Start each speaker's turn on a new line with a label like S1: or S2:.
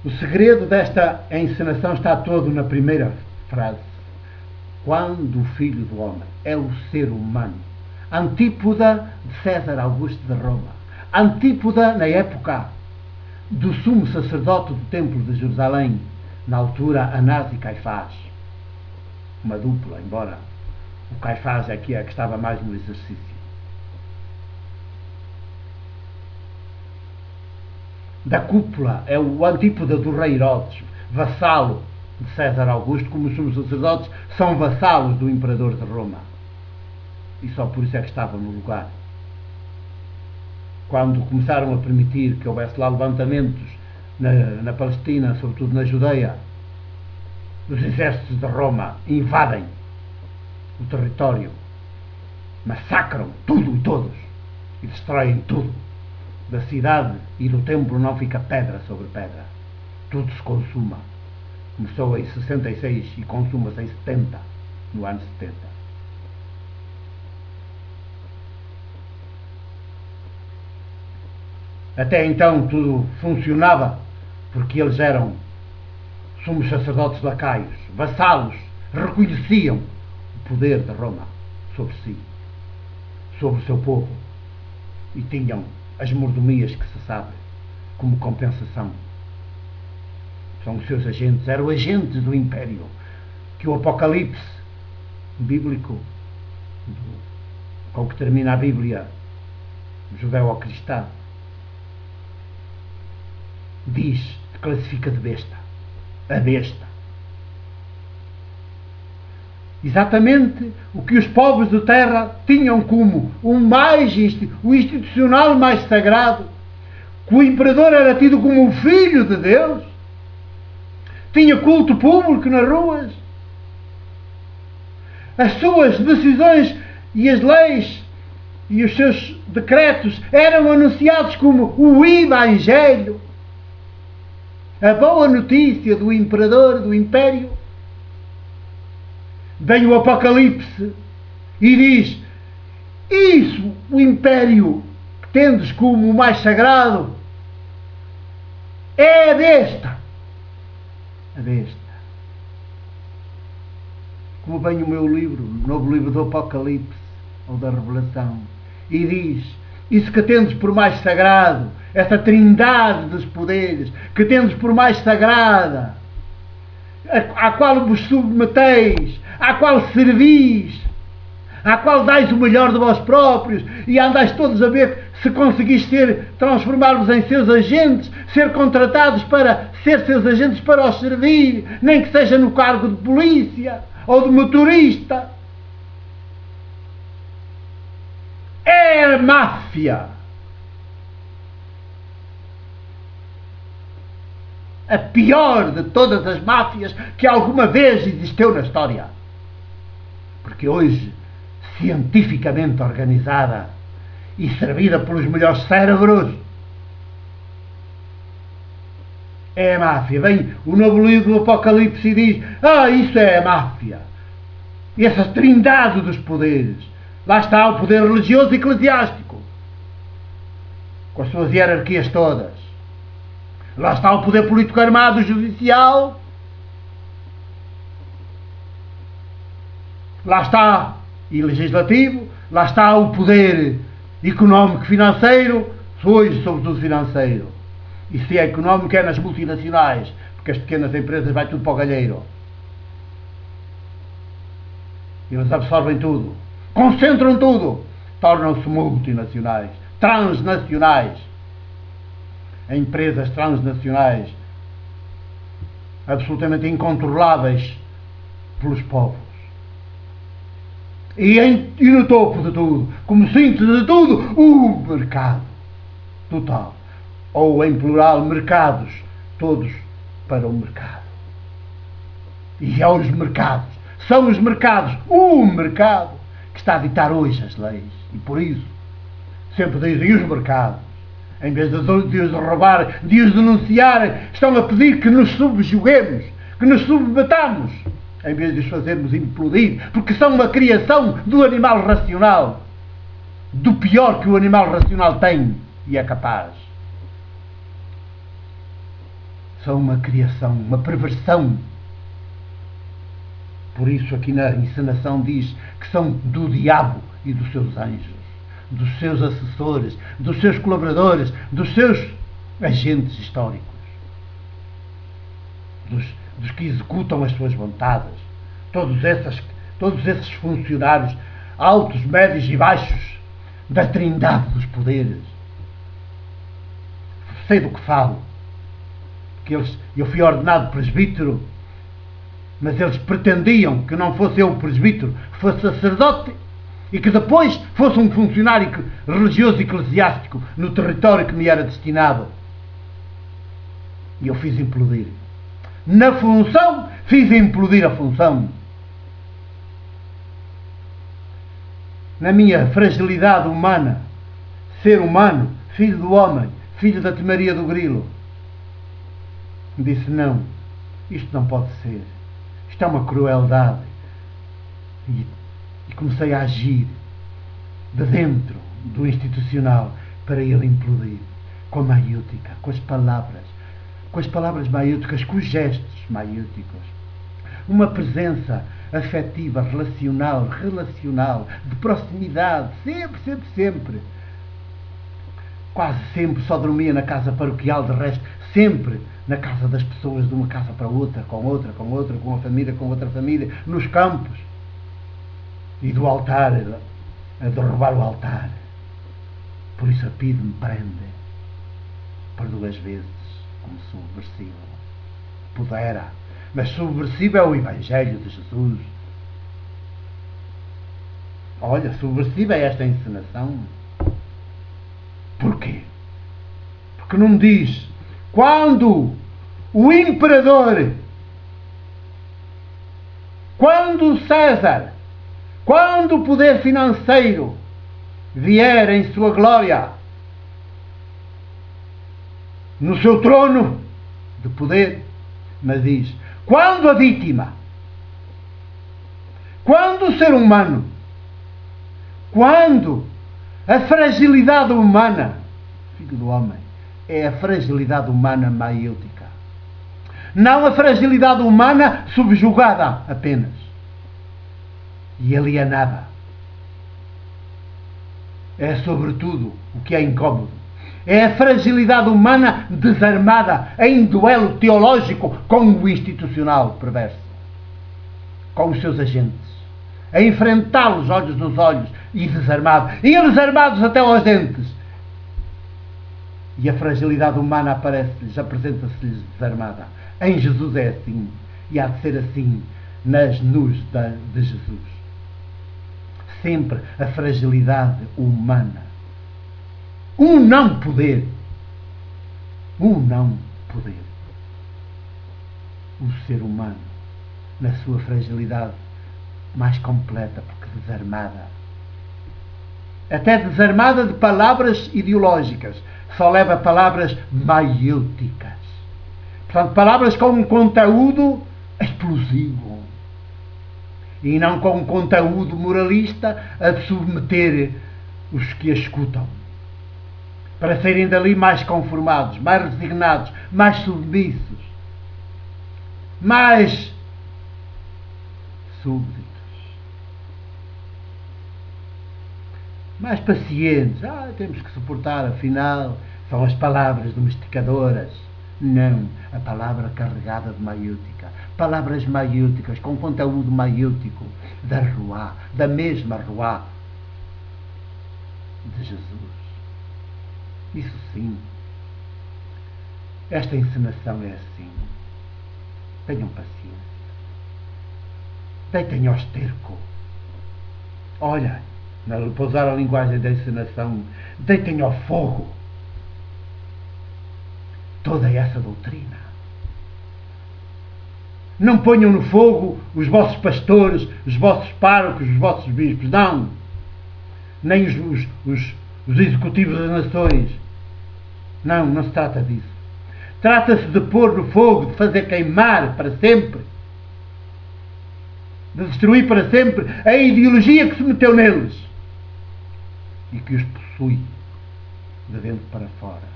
S1: O segredo desta encenação está todo na primeira frase. Quando o Filho do Homem é o ser humano, antípoda de César Augusto de Roma, antípoda na época do sumo sacerdote do Templo de Jerusalém, na altura Anás e Caifás. Uma dupla, embora o Caifás aqui é que estava mais no exercício. Da cúpula é o antípoda do rei Herodes, vassalo de César Augusto, como os sumos sacerdotes são vassalos do imperador de Roma. E só por isso é que estava no lugar. Quando começaram a permitir que houvesse lá levantamentos na Palestina, sobretudo na Judeia, os exércitos de Roma invadem o território, massacram tudo e todos e destroem tudo. Da cidade e do templo não fica pedra sobre pedra. Tudo se consuma. Começou em 66 e consuma-se em 70, no ano 70. Até então tudo funcionava porque eles eram sumos sacerdotes lacaios, vassalos, reconheciam o poder de Roma sobre si, sobre o seu povo, e tinham as mordomias que se sabe como compensação. São os seus agentes, eram agentes do Império, que o Apocalipse bíblico, com que termina a Bíblia judeu-cristã, diz, classifica de besta, a besta. Exatamente o que os povos da terra tinham como o institucional mais sagrado, que o imperador era tido como o filho de Deus, tinha culto público nas ruas, as suas decisões e as leis e os seus decretos eram anunciados como o Evangelho, a boa notícia do imperador, do império. Vem o Apocalipse e diz: isso, o império que tendes como o mais sagrado, é a besta. A besta. Como vem o meu livro, o novo livro do Apocalipse, ou da Revelação, e diz: isso que tendes por mais sagrado, essa trindade dos poderes, que tendes por mais sagrada, à qual vos submeteis, à qual servis, à qual dais o melhor de vós próprios, e andais todos a ver se conseguis transformar-vos em seus agentes, ser contratados para ser seus agentes para os servir, nem que seja no cargo de polícia ou de motorista. É a máfia. A pior de todas as máfias que alguma vez existiu na história. Porque hoje, cientificamente organizada e servida pelos melhores cérebros, é a máfia. Vem o novo livro do Apocalipse e diz: isso é a máfia. E essa trindade dos poderes. Lá está o poder religioso e eclesiástico, com as suas hierarquias todas. Lá está o poder político armado, judicial. Lá está e legislativo. Lá está o poder económico financeiro, hoje sobretudo financeiro. E se é económico é nas multinacionais, porque as pequenas empresas vai tudo para o galheiro. E eles absorvem tudo, concentram tudo, tornam-se multinacionais, transnacionais. Empresas transnacionais absolutamente incontroláveis pelos povos. E no topo de tudo, como síntese de tudo, o mercado total. Ou em plural, mercados, todos para o mercado. E é os mercados, são os mercados, o mercado, que está a ditar hoje as leis. E por isso, sempre dizem os mercados, em vez de os roubar, de os denunciar, estão a pedir que nos subjuguemos, que nos submetamos, em vez de os fazermos implodir, porque são uma criação do animal racional, do pior que o animal racional tem e é capaz. são uma criação, uma perversão. Por isso aqui na encenação diz que são do diabo e dos seus anjos, dos seus assessores, dos seus colaboradores, dos seus agentes históricos, dos que executam as suas vontades, todos esses funcionários altos, médios e baixos da trindade dos poderes. Sei do que falo, que eu fui ordenado presbítero, mas eles pretendiam que não fosse eu o presbítero, que fosse sacerdote e que depois fosse um funcionário religioso e eclesiástico no território que me era destinado. E eu fiz implodir. Na função, fiz implodir a função. Na minha fragilidade humana, ser humano, filho do homem, filho da Maria do Grilo, disse: não, isto não pode ser. Isto é uma crueldade. E comecei a agir de dentro do institucional para ele implodir, com a maiútica, com as palavras maiúticas, com os gestos maiúticos. Uma presença afetiva, relacional, de proximidade, sempre. Quase sempre só dormia na casa paroquial, de resto, sempre na casa das pessoas, de uma casa para outra, com outra, com uma família, com outra família, nos campos. E do altar, a derrubar o altar. Por isso a PIDE me prende por 2 vezes, como subversivo. Pudera. Mas subversivo é o Evangelho de Jesus. Olha, subversiva é esta encenação. Porquê? Porque não diz: quando o imperador, quando César, quando o poder financeiro vier em sua glória, no seu trono de poder, mas diz: quando a vítima, quando o ser humano, quando a fragilidade humana, filho do homem, é a fragilidade humana maiútica. Não a fragilidade humana subjugada apenas e alienada. É sobretudo o que é incómodo. É a fragilidade humana desarmada em duelo teológico com o institucional perverso, com os seus agentes, a enfrentá-los olhos nos olhos e desarmados, e eles armados até aos dentes. E a fragilidade humana aparece-lhes, apresenta-se-lhes desarmada. Em Jesus é assim, e há de ser assim nas nus de Jesus. Sempre a fragilidade humana. Um não poder. O ser humano, na sua fragilidade mais completa, porque desarmada. Até desarmada de palavras ideológicas. Só leva palavras maiúticas. Portanto, palavras com um conteúdo explosivo. E não com um conteúdo moralista a submeter os que a escutam. Para serem dali mais conformados, mais resignados, mais submissos, mais súbditos, mais pacientes. Temos que suportar, afinal, são as palavras domesticadoras. Não, a palavra carregada de maiútica. Palavras maiúticas, com conteúdo maiútico da Ruá, da mesma Ruá de Jesus. Isso sim. Esta encenação é assim. Tenham paciência. Deitem ao esterco. Olha, para usar a linguagem da encenação, deitem ao fogo toda essa doutrina. Não ponham no fogo os vossos pastores, os vossos párocos, os vossos bispos. Não. Nem os executivos das nações. Não se trata disso. Trata-se de pôr no fogo, de fazer queimar para sempre, de destruir para sempre a ideologia que se meteu neles e que os possui de dentro para fora.